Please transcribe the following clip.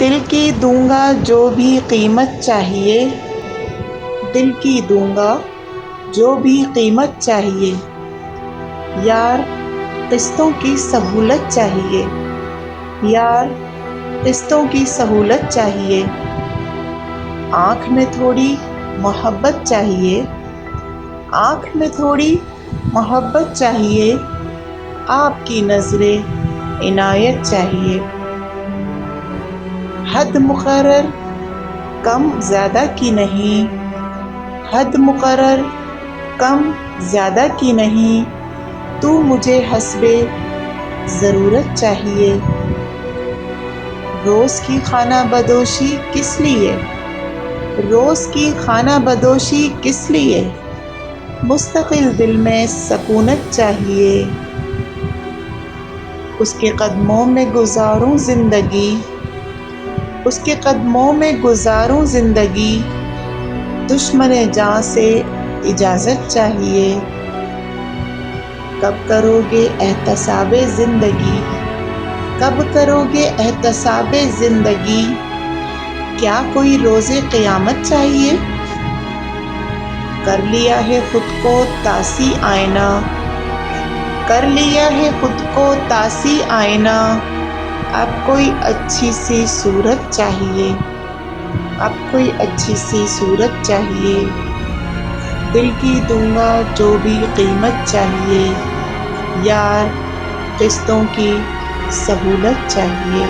دل کی دوں گا جو بھی قیمت چاہیے، دل کی دوں گا جو بھی قیمت چاہیے، یار قسطوں کی سہولت چاہیے، یار قسطوں کی سہولت چاہیے، آنکھ میں تھوڑی محبت چاہیے، آنکھ میں تھوڑی محبت چاہیے، آپ کی نظر عنایت چاہیے، حد مقرر کم زیادہ کی نہیں، حد مقرر کم زیادہ کی نہیں، تو مجھے حسب ضرورت چاہیے، روز کی خانہ بدوشی کس لیے، روز کی خانہ بدوشی کس لیے، مستقل دل میں سکونت چاہیے، اس کے قدموں میں گزاروں زندگی، اس کے قدموں میں گزاروں زندگی، دشمن جاں سے اجازت چاہیے، کب کرو گے احتساب زندگی، کب کرو گے احتساب زندگی، کیا کوئی روز قیامت چاہیے، کر لیا ہے خود کو طاسی آئینہ، کر لیا ہے خود کو طاسی آئینہ، اب کوئی اچھی سی صورت چاہیے، اب کوئی اچھی سی صورت چاہیے، دل کی دوں گا جو بھی قیمت چاہیے، یار قسطوں کی سہولت چاہیے۔